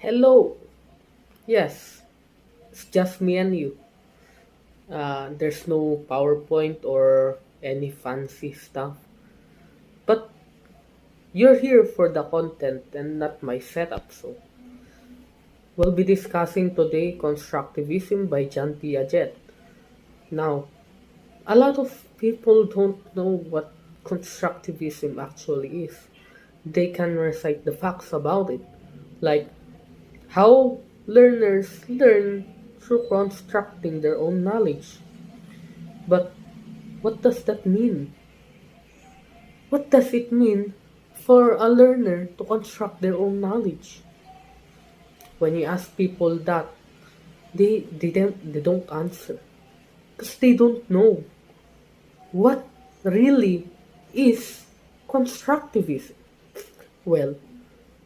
Hello. Yes, it's just me and you. There's no PowerPoint or any fancy stuff. But you're here for the content and not my setup. So we'll be discussing today Constructivism by John Piaget. Now, a lot of people don't know what Constructivism actually is. They can recite the facts about it, like how learners learn through constructing their own knowledge. But what does that mean? What does it mean for a learner to construct their own knowledge? When you ask people that, they don't answer because they don't know what really is constructivism. Well,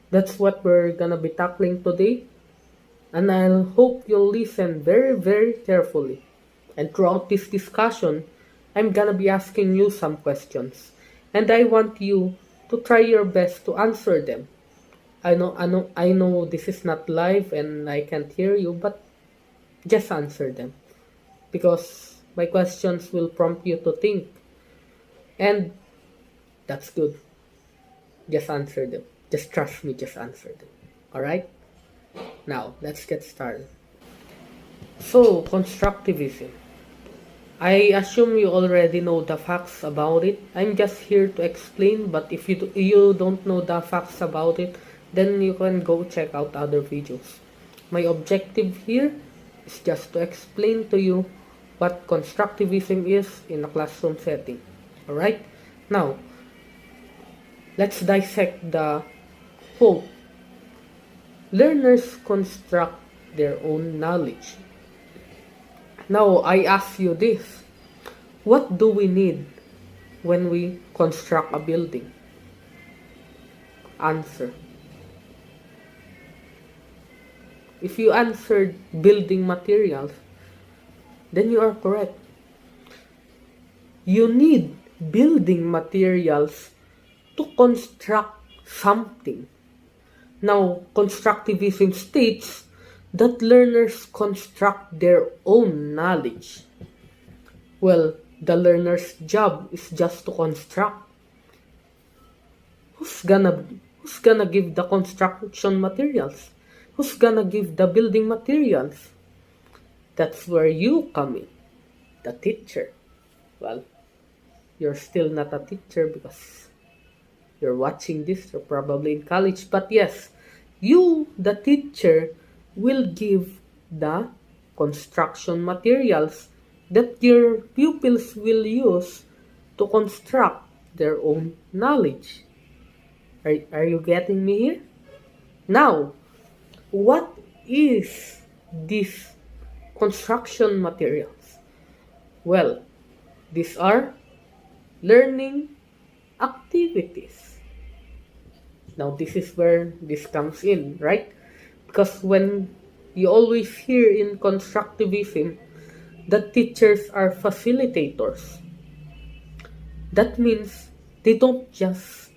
that's what we're gonna be tackling today, and I hope you'll listen very, very carefully. And throughout this discussion, I'm gonna be asking you some questions, and I want you to try your best to answer them. I know this is not live and I can't hear you, but just answer them because my questions will prompt you to think, and that's good. Just answer them. Just trust me, just answer them. Alright? Now, let's get started. So, constructivism. I assume you already know the facts about it. I'm just here to explain, but if you don't know the facts about it, then you can go check out other videos. My objective here is just to explain to you what constructivism is in a classroom setting. Alright? Now, let's dissect the quote. Learners construct their own knowledge. Now, I ask you this. What do we need when we construct a building? Answer. If you answered building materials, then you are correct. You need building materials to construct something. Now, constructivism states that learners construct their own knowledge. Well, the learner's job is just to construct. Who's gonna give the construction materials? Who's gonna give the building materials? That's where you come in, the teacher. Well, you're still not a teacher because you're watching this, you're probably in college. But yes, you, the teacher, will give the construction materials that your pupils will use to construct their own knowledge. Are you getting me here? Now, what is this construction materials? Well, these are learning activities. Now, this is where this comes in, right? Because when you always hear in constructivism that teachers are facilitators, that means they don't just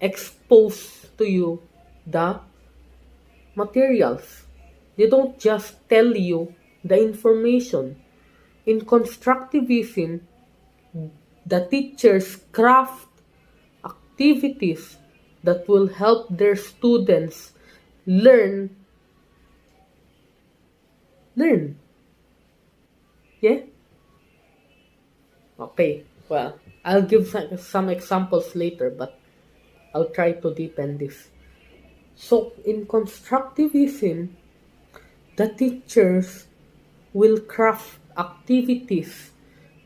expose to you the materials. They don't just tell you the information. In constructivism, the teachers craft activities that will help their students learn. Learn. Yeah? Okay. Well, I'll give some examples later, but I'll try to deepen this. So, in constructivism, the teachers will craft activities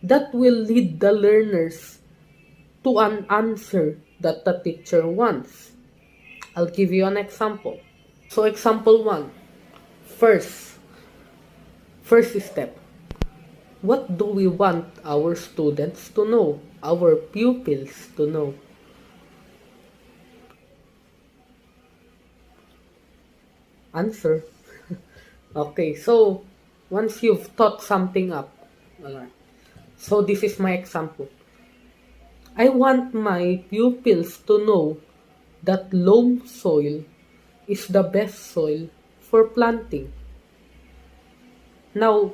that will lead the learners to an answer that the teacher wants. I'll give you an example. So, example 1. First step. What do we want our students to know? Our pupils to know? Answer. Okay, so once you've thought something up, so this is my example. I want my pupils to know that loam soil is the best soil for planting. Now,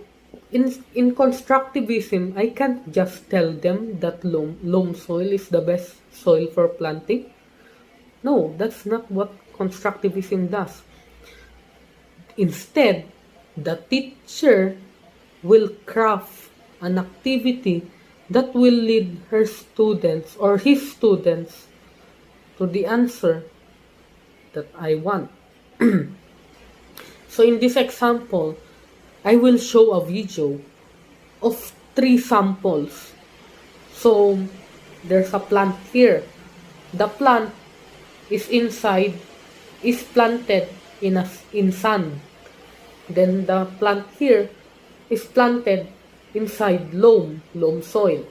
in constructivism, I can't just tell them that loam soil is the best soil for planting. No, that's not what constructivism does. Instead, the teacher will craft an activity that will lead her students or his students to the answer that I want. So in this example, I will show a video of 3 samples. So there's a plant here. The plant is planted in sand. Then the plant here is planted inside loam soil.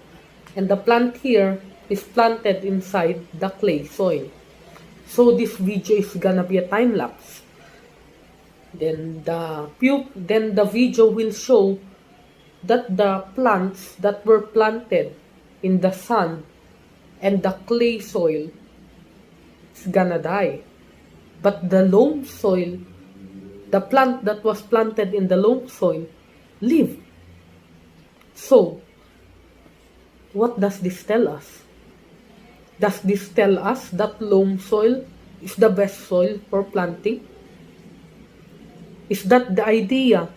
And the plant here is planted inside the clay soil. So this video is gonna be a time lapse. Then the video will show that the plants that were planted in the sand and the clay soil is gonna die. But the loam soil, the plant that was planted in the loam soil, lived. So, what does this tell us? Does this tell us that loam soil is the best soil for planting? Is that the idea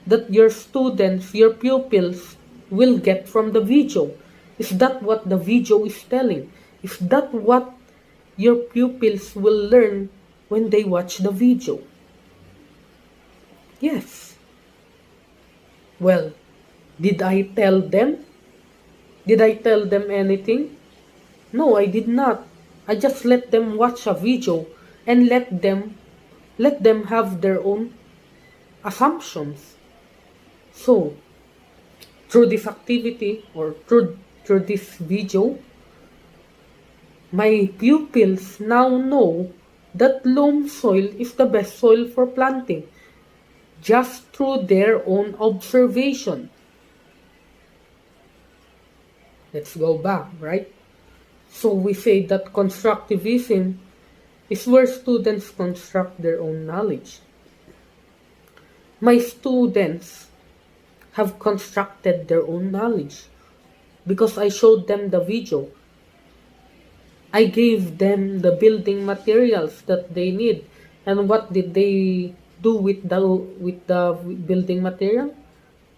that your students, your pupils, will get from the video? Is that what the video is telling? Is that what your pupils will learn when they watch the video? Yes. Well, did I tell them? Did I tell them anything? No, I did not. I just let them watch a video and let them have their own assumptions. So, through this activity or through this video, my pupils now know that loam soil is the best soil for planting, just through their own observation. Let's go back, right? So we say that constructivism is where students construct their own knowledge. My students have constructed their own knowledge because I showed them the video. I gave them the building materials that they need. And what did they do with the building material?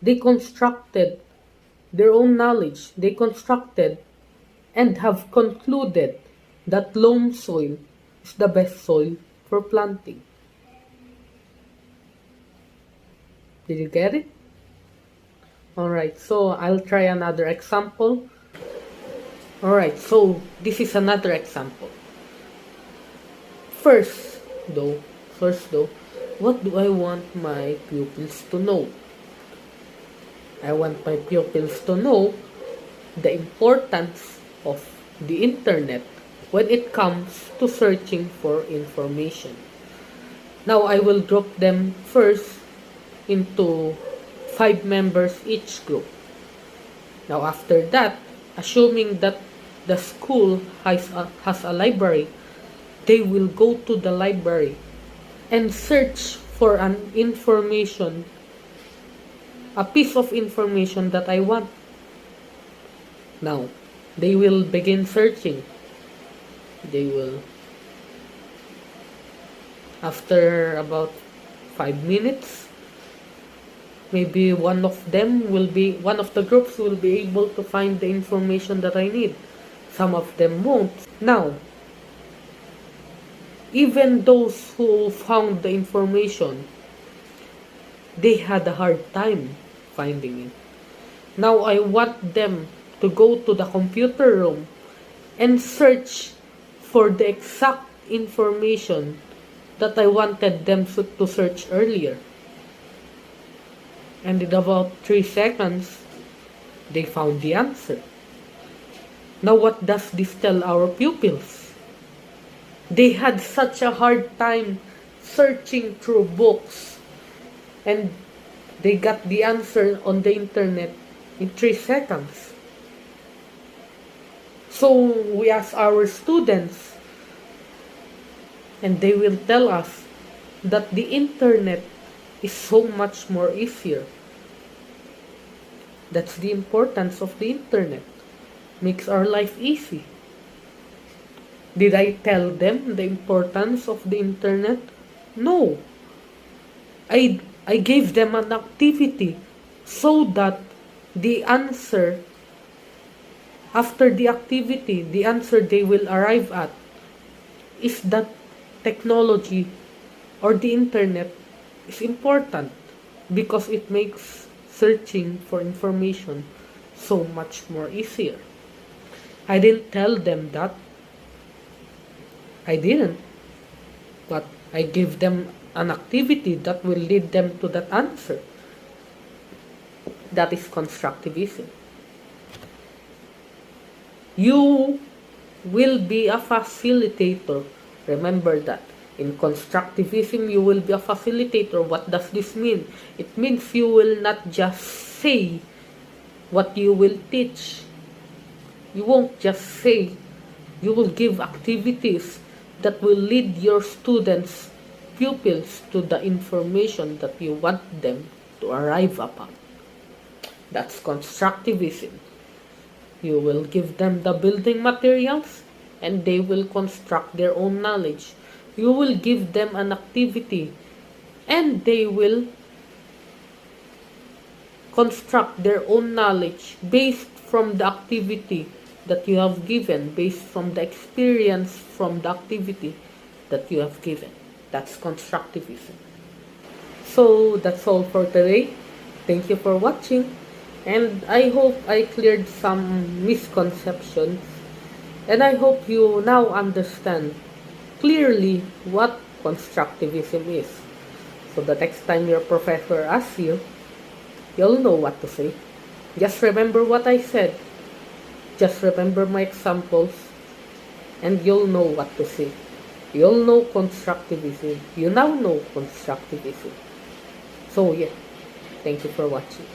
They constructed their own knowledge. They constructed and have concluded that loam soil is the best soil for planting. Did you get it? Alright, so I'll try another example. Alright, so this is another example. First though, what do I want my pupils to know? I want my pupils to know the importance of the internet when it comes to searching for information. Now I will group them first into 5 members each group. Now after that, assuming that the school has a library, they will go to the library and search for an information, a piece of information that I want. Now, they will begin searching. They will, after about 5 minutes, maybe one of the groups will be able to find the information that I need. Some of them won't. Now, even those who found the information, they had a hard time finding it. Now I want them to go to the computer room and search for the exact information that I wanted them to search earlier. And in about 3 seconds, they found the answer. Now what does this tell our pupils? They had such a hard time searching through books, and they got the answer on the internet in 3 seconds. So we ask our students, and they will tell us that the internet is so much more easier. That's the importance of the internet. Makes our life easy. Did I tell them the importance of the internet? No. I gave them an activity so that the answer, after the activity, the answer they will arrive at is that technology or the internet is important because it makes searching for information so much more easier. I didn't tell them that. I didn't. But I gave them an activity that will lead them to that answer. That is constructivism. You will be a facilitator. Remember that. In constructivism, you will be a facilitator. What does this mean? It means you will not just say what you will teach. You won't just say. You will give activities that will lead your students, pupils, to the information that you want them to arrive upon. That's constructivism. You will give them the building materials and they will construct their own knowledge. You will give them an activity and they will construct their own knowledge based from the activity that you have given, based from the experience from the activity that you have given. That's constructivism. So that's all for today. Thank you for watching. And I hope I cleared some misconceptions. And I hope you now understand clearly what constructivism is. So the next time your professor asks you, you'll know what to say. Just remember what I said. Just remember my examples. And you'll know what to say. You'll know constructivism. You now know constructivism. So yeah, thank you for watching.